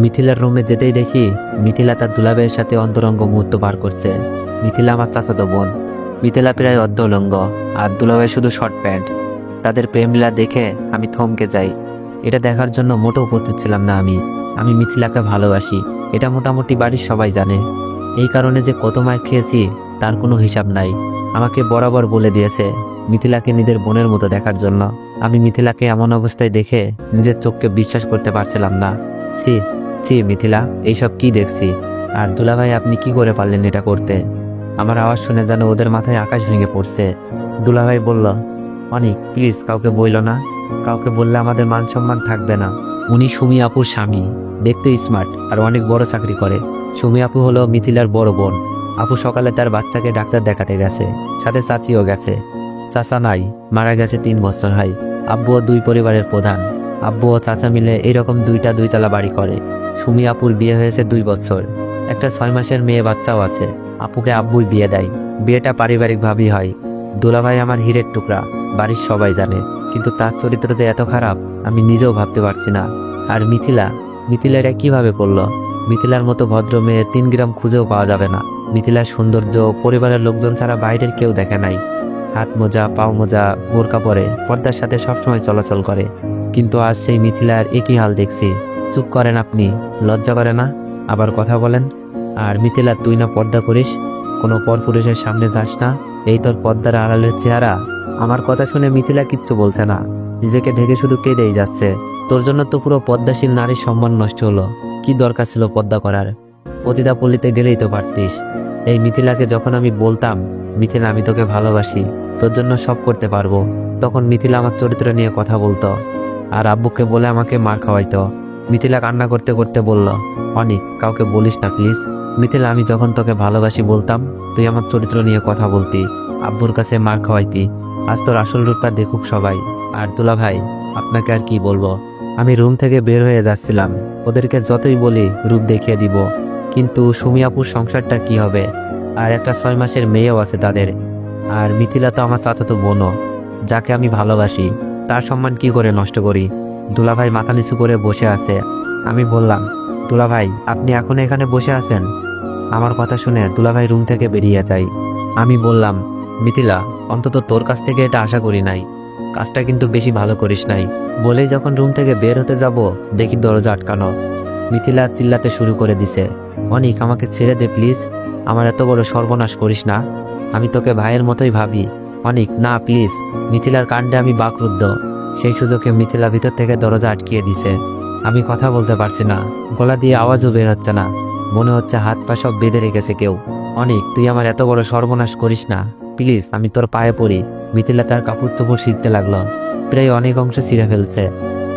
মিথিলার রুমে যেতেই দেখি মিথিলা তার দুলাভাইয়ের সাথে অন্তরঙ্গ মুহূর্ত পার করছে। মিথিলা আমার চাচাতো বোন। মিথিলা প্রায় অর্ধউলঙ্গ আর দুলাভাই শুধু শর্ট প্যান্ট। তাদের প্রেমলীলা দেখে আমি থমকে যাই। এটা দেখার জন্য মোটেও প্রস্তুত ছিলাম না। আমি মিথিলাকে ভালোবাসি, এটা মোটামুটি বাড়ির সবাই জানে। এই কারণে যে কত মার খেয়েছি তার কোনো হিসাব নাই। আমাকে বরাবর বলে দিয়েছে মিথিলাকে নিজের বোনের মতো দেখার জন্য। আমি মিথিলাকে এমন অবস্থায় দেখে নিজের চোখকে বিশ্বাস করতে পারছিলাম না। ছি ছি মিথিলা, এইসব কি দেখছি? আর দুলাভাই আপনি কি করে পারলেন এটা করতে? আমার আওয়াজ শুনে যেন ওদের মাথায় আকাশ ভেঙে পড়ছে। দুলাভাই বলল, অনিক প্লিজ কাউকে বইল না, কাউকে বললে আমাদের মান সম্মান থাকবে না। উনি সুমি আপুর স্বামী, দেখতে স্মার্ট আর অনেক বড় চাকরি করে। সুমি আপু হলো মিথিলার বড় বোন। আপু সকালে তার বাচ্চাকে ডাক্তার দেখাতে গেছে, সাথে চাচিও গেছে। চাচা নাই, মারা গেছে 3 বছর হয়। আব্বুও 2 পরিবারের প্রধান। আব্বু ও চাচা মিলে এরকম 2টা 2তলা বাড়ি করে। সুমি আপুর বিয়ে হয়েছে 2 বছর, একটা 6 মাসের মেয়ে বাচ্চাও আছে। আপুকে আব্বুই বিয়ে দেয়। বিয়েটা পারিবারিকভাবেই হয়। দুলাভাই আমার হীরের টুকরা, বাড়ির সবাই জানে। কিন্তু তার চরিত্র যে এত খারাপ আমি নিজেও ভাবতে পারছি না। আর মিথিলা এটা কিভাবে করলো? মিথিলার মতো ভদ্র মেয়ে 3 গ্রাম খুঁজেও পাওয়া যাবে না। মিথিলার সৌন্দর্য পরিবারের লোকজন ছাড়া বাইরের কেউ দেখে নাই। হাত মোজা, পাও মোজা, বোরকা পরে পর্দার সাথে সবসময় চলাচল করে। কিন্তু আজ সেই মিথিলার একই হাল দেখছি। চুপ করেন আপনি, লজ্জা করে না? আবার কথা বলেন। আর মিথিলা, তুই না পর্দা করিস, কোনো পরপুরুষের সামনে যাস না, এই তোর পর্দার আড়ালের চেহারা? আমার কথা শুনে মিথিলা কিচ্ছু বলছে না, নিজেকে ঢেকে শুধু কেঁদেই যাচ্ছে। তোর জন্য তো পুরো পদ্মাশীল নারীর সম্মান নষ্ট হলো। কি দরকার ছিল পদ্মা করার? পতিতা পল্লীতে গেলেই তো পারতিস। এই মিথিলাকে যখন আমি বলতাম, মিথিলা আমি তোকে ভালোবাসি, তোর জন্য সব করতে পারবো, তখন মিথিলা আমার চরিত্র নিয়ে কথা বলতো আর আব্বুকে বলে আমাকে মার খাওয়াইতো। মিথিলা কান্না করতে করতে বলল, অনিক কাউকে বলিস না প্লিজ। মিথিলা, আমি যখন তোকে ভালোবাসি বলতাম, তুই আমার চরিত্র নিয়ে কথা বলতি, আব্বুর কাছে মার খাওয়াইতি। আজ তোর আসল রূপটা দেখুক সবাই। আর দুলা ভাই, আপনাকে আর কি বলবো? আমি রুম থেকে বের হয়ে যাচ্ছিলাম। ওদেরকে যতই বলি রূপ দেখিয়ে দিব, কিন্তু সুমি আপুর সংসারটা কি হবে? আর একটা 6 মাসের মেয়েও আছে তাদের। আর মিথিলা তো আমার চাচাতো বোনও, যাকে আমি ভালোবাসি, তার সম্মান কি করে নষ্ট করি? দুলাভাই মাথা নিচু করে বসে আছে। আমি বললাম, দুলাভাই আপনি এখন এখানে বসে আছেন? আমার কথা শুনে দুলাভাই রুম থেকে বেরিয়ে যায়। আমি বললাম, মিথিলা অন্তত তোর কাছ থেকে এটা আশা করি নাই, কাজটা কিন্তু বেশি ভালো করিস নাই। বলেই যখন রুম থেকে বের হতে যাব, দেখি দরজা আটকানো। মিথিলা চিল্লাতে শুরু করে দিছে, অনিক আমাকে ছেড়ে দে প্লিজ, আমার এত বড় সর্বনাশ করিস না, আমি তোকে ভাইয়ের মতোই ভাবি। অনিক না প্লিজ। মিথিলার কাণ্ডে আমি বাকরুদ্ধ। সেই সুযোগে মিথিলা ভিতর থেকে দরজা আটকিয়ে দিছে। আমি কথা বলতে পারছি না, গলা দিয়ে আওয়াজও বের হচ্ছে না, মনে হচ্ছে হাত পা সব বেঁধে রেখেছে কেউ। অনিক তুই আমার এত বড় সর্বনাশ করিস না প্লিজ, আমি তোর পায়ে পড়ি। মিথিলা তার কাপড় চোপড় ছিঁড়তে লাগলো, প্রায় অনেক অংশ ছিঁড়ে ফেলছে।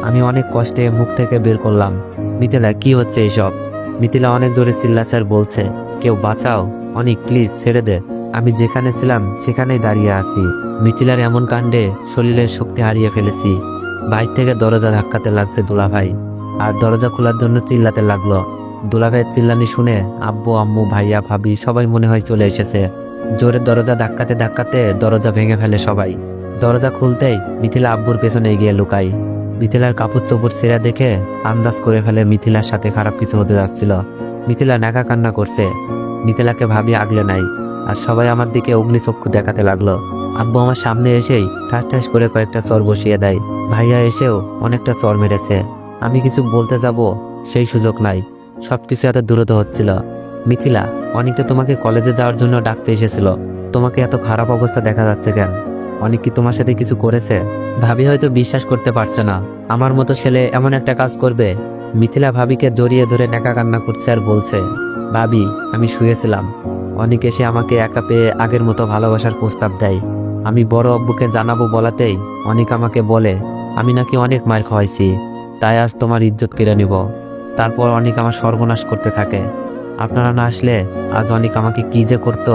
আমি অনেক কষ্টে মুখ থেকে বের করলাম, মিথিলা কি হচ্ছে এইসব? মিথিলা অনেক জোরে চিল্লাচার বলছে, কেউ বাঁচাও, অনিক প্লিজ ছেড়ে দে, আমি যেখানে ছিলাম সেখানেই দাঁড়িয়ে আছি। মিথিলার এমন কাণ্ডে শরীরের শক্তি হারিয়ে ফেলেছি। বাইর থেকে দরজা ধাক্কাতে লাগছে দুলাভাই, আর দরজা খোলার জন্য চিল্লাতে লাগলো। দুলাভাইয়ের চিল্লানি শুনে আব্বু আম্মু ভাইয়া ভাবি সবাই মনে হয় চলে এসেছে। জোরে দরজা ধাক্কাতে ধাক্কাতে দরজা ভেঙে ফেলে সবাই। দরজা খুলতেই মিথিলা আব্বুর পেছনে এগিয়ে লুকাই। মিথিলার কাপড় চোপড় ছেঁড়া দেখে আন্দাজ করে ফেলে মিথিলার সাথে খারাপ কিছু হতে যাচ্ছিল। মিথিলা নাকা কান্না করছে। মিথিলাকে ভাবি আগলে নাই, আর সবাই আমার দিকে অগ্নিচক্ষু দেখাতে লাগলো। আব্বু আমার সামনে এসেই ঠাস ঠাস করে কয়েকটা চর বসিয়ে দেয়। ভাইয়া এসেও অনেকটা চর মেরেছে। আমি কিছু বলতে যাব, সেই সুযোগ নাই, সবকিছু এত দ্রুত হচ্ছিল। মিথিলা, অনেকটা তোমাকে কলেজে যাওয়ার জন্য ডাকতে এসেছিল, তোমাকে এত খারাপ অবস্থা দেখা যাচ্ছে কেন? অনেক কি তোমার সাথে কিছু করেছে? ভাবি হয়তো বিশ্বাস করতে পারছে না, আমার মতো ছেলে এমন একটা কাজ করবে। মিথিলা ভাবিকে জড়িয়ে ধরে নেকা কান্না করছে আর বলছে, ভাবি আমি শুয়েছিলাম, অনেক এসে আমাকে একা পেয়ে আগের মতো ভালোবাসার প্রস্তাব দেয়। আমি বড় আব্বুকে জানাবো বলাতেই অনেক আমাকে বলে আমি নাকি অনেক মার খাওয়াইছি, তাই আজ তোমার ইজ্জত কেড়ে নিব। তারপর অনেক আমার সর্বনাশ করতে থাকে। আপনারা না আসলে আজ অনেক আমাকে কি যে করতো।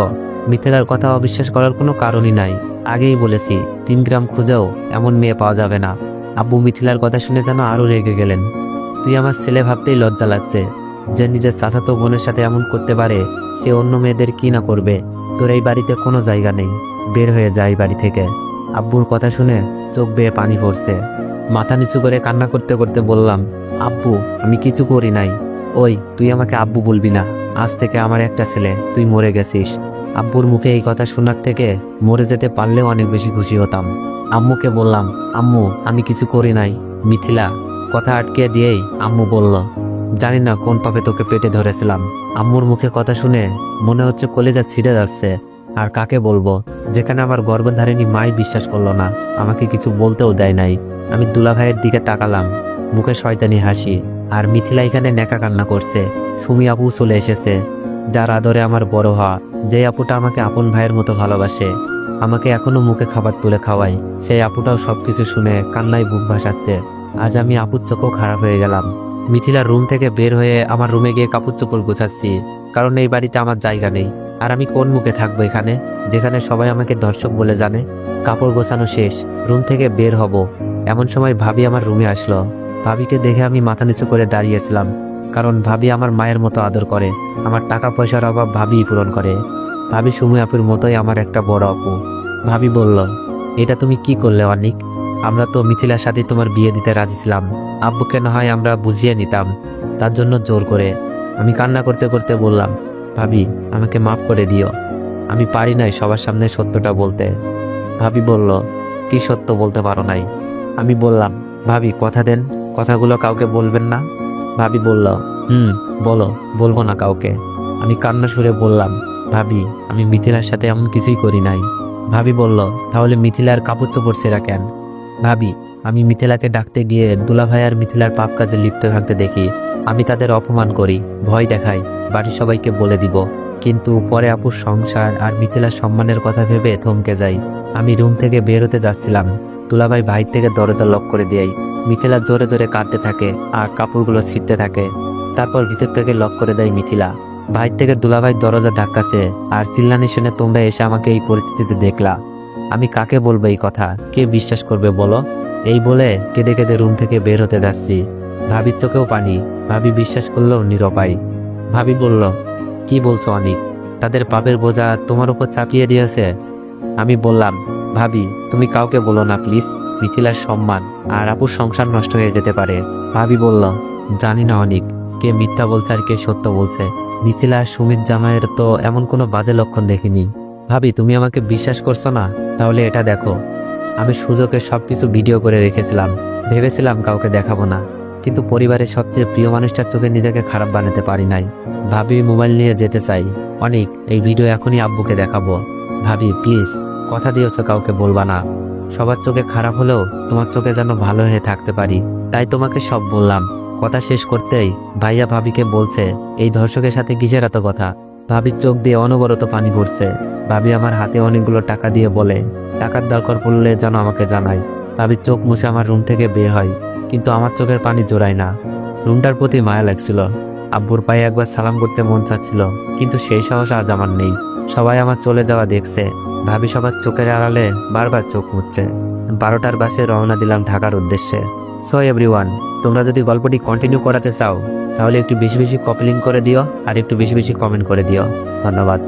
মিথিলার কথা অবিশ্বাস করার কোনো কারণই নাই। আগেই বলেছি 3 গ্রাম খুঁজেও এমন মেয়ে পাওয়া যাবে না। আব্বু মিথিলার কথা শুনে যেন আরো রেগে গেলেন। তুই আমার ছেলে ভাবতেই লজ্জা লাগছে, যে নিজের চাচাতো বোনের সাথে এমন করতে পারে, সে অন্য মেয়েদের কি না করবে। তোর এই বাড়িতে কোনো জায়গা নেই, বের হয়ে যায় বাড়ি থেকে। আব্বুর কথা শুনে চোখ বেয়ে পানি পড়ছে। মাথা নিচু করে কান্না করতে করতে বললাম, আব্বু আমি কিছু করি নাই, ওই তুই আমাকে আব্বু বলবি না, আজ থেকে আমার একটা ছেলে, তুই মরে গেছিস। আব্বুর মুখে এই কথা শোনার থেকে মরে যেতে পারলেও অনেক বেশি খুশি হতাম। আম্মুকে বললাম, আম্মু আমি কিছু করি নাই। মিথিলা কথা আটকে দিয়েই আম্মু বলল, জানি না কোন পাপে তোকে পেটে ধরেছিলাম। আম্মুর মুখে কথা শুনে মনে হচ্ছে কলেজা ছিঁড়ে যাচ্ছে। আর কাকে বলবো, যেখানে আমার গর্ভধারিণী মাই বিশ্বাস করলো না, আমাকে কিছু বলতেও দেয় নাই। আমি দুলাভাইয়ের দিকে তাকালাম, মুখে শয়তানি হাসি। আর মিথিলা এখানে নেকা কান্না করছে। সুমি আপু চলে এসেছে, যার আদরে আমার বড় হওয়া, যে আপুটা আমাকে আপন ভাইয়ের মতো ভালোবাসে, আমাকে এখনো মুখে খাবার তুলে খাওয়াই। সেই আপুটাও সবকিছু শুনে কান্নায় বুক ভাসাচ্ছে। আজ আমি আপুর চোখও খারাপ হয়ে গেলাম। মিথিলার রুম থেকে বের হয়ে আমার রুমে গিয়ে কাপড় চোপড় গোছাচ্ছি, কারণ এই বাড়িতে আমার জায়গা নেই। আর আমি কোন মুখে থাকবো এখানে, যেখানে সবাই আমাকে দর্শক বলে জানে। কাপড় গোছানো শেষ, রুম থেকে বের হব, এমন সময় ভাবি আমার রুমে আসলো। ভাবিকে দেখে আমি মাথা নিচু করে দাঁড়িয়েছিলাম, কারণ ভাবি আমার মায়ের মতো আদর করে। আমার টাকা পয়সার অভাব ভাবিই পূরণ করে। ভাবি সুমি আপুর মতোই আমার একটা বড় আপু। ভাবি বলল, এটা তুমি কি করলে অনিক? আমরা তো মিথিলার সাথে তোমার বিয়ে দিতে রাজি ছিলাম। আব্বুকে না হয় আমরা বুঝিয়ে নিতাম, তার জন্য জোর করে। আমি কান্না করতে করতে বললাম, ভাবি আমাকে মাফ করে দিও, আমি পারি নাই সবার সামনে সত্যটা বলতে। ভাবি বলল, কি সত্য বলতে পারো নাই? আমি বললাম, ভাবি কথা দেন, কথাগুলো কাউকে বলবেন না। ভাবি বলল, বলো, বলবো না কাউকে। আমি কান্না সুরে বললাম, ভাবি আমি মিথিলার সাথে এমন কিছুই করি নাই। ভাবি বলল, তাহলে মিথিলার কাপড় চোপড় ছেঁড়া কেন? ভাবি আমি মিথিলাকে ডাকতে গিয়ে দুলাভাই আর মিথিলার পাপ কাজে লিপ্ত থাকতে দেখি। আমি তাদের অপমান করি, ভয় দেখাই, বাড়ির সবাইকে বলে দিব। কিন্তু পরে আপুর সংসার আর মিথিলার সম্মানের কথা ভেবে থমকে যাই। আমি রুম থেকে বের হতে যাচ্ছিলাম, দুলাভাই বাইর থেকে দরজা লক করে দেয়। মিথিলা জোরে জোরে কাঁদতে থাকে আর কাপড়গুলো ছিঁড়তে থাকে। তারপর ভিতর থেকে লক করে দেয় মিথিলা। বাইর থেকে দুলাভাই দরজা ধাক্কাছে আর চিল্লানি শুনে তোমরা এসে আমাকে এই পরিস্থিতিতে দেখলা। আমি কাকে বলবো এই কথা, কে বিশ্বাস করবে বলো? এই বলে কেঁদে কেঁদে রুম থেকে বের হতে যাচ্ছি। ভাবির চোখেও পানি, ভাবি বিশ্বাস করলেও নিরুপায়। ভাবি বলল, কি বলছো অনিক? তাদের পাপের বোঝা তোমার উপর চাপিয়ে দিয়েছে? আমি বললাম, ভাবি তুমি কাউকে বলো না প্লিজ, মিথিলার সম্মান আর আপুর সংসার নষ্ট হয়ে যেতে পারে। ভাবি বলল, জানি না অনিক, কে মিথ্যা বলছে আর কে সত্য বলছে। মিথিলা আর সুমিত জামাইয়ের তো এমন কোনো বাজে লক্ষণ দেখিনি। ভাবি তুমি আমাকে বিশ্বাস করছো না? তাহলে এটা দেখো, আমি সুযোগে সবকিছু ভিডিও করে রেখেছিলাম। ভেবেছিলাম কাউকে দেখাবো না, কিন্তু পরিবারের সবচেয়ে প্রিয় মানুষটার চোখে নিজেকে খারাপ বানাতে পারি নাই। ভাবি মোবাইল নিয়ে যেতে চাই। অনিক এই ভিডিও এখনই আব্বুকে দেখাবো। ভাবি প্লিজ কথা দিয়েছো কাউকে বলবা না। সবার চোখে খারাপ হলেও তোমার চোখে যেন ভালো হয়ে থাকতে পারি, তাই তোমাকে সব বললাম। কথা শেষ করতেই ভাইয়া ভাবিকে বলছে, এই ধর্ষকের সাথে কিসের এত কথা? ভাবির চোখ দিয়ে অনবরত পানি পড়ছে। ভাবি আমার হাতে অনেকগুলো টাকা দিয়ে বলে, টাকার দরকার পড়লে যেন আমাকে জানায়। ভাবির চোখ মুছে আমার রুম থেকে বের হয়, কিন্তু আমার চোখের পানি জোড়ায় না। রুমটার প্রতি মায়া লাগছিল। আব্বুর পায়ে একবার সালাম করতে মন চাচ্ছিল, কিন্তু সেই সাহস আজ আমার নেই। সবাই আমার চলে যাওয়া দেখছে। ভাবি সবার চোখের আড়ালে বারবার চোখ মুছছে। 12টার বাসে রওনা দিলাম ঢাকার উদ্দেশ্যে। সো এভরিওয়ান, তোমরা যদি গল্পটি কন্টিনিউ করাতে চাও তাহলে একটু বেশি বেশি কপি লিঙ্ক করে দিও আর একটু বেশি বেশি কমেন্ট করে দিও। ধন্যবাদ।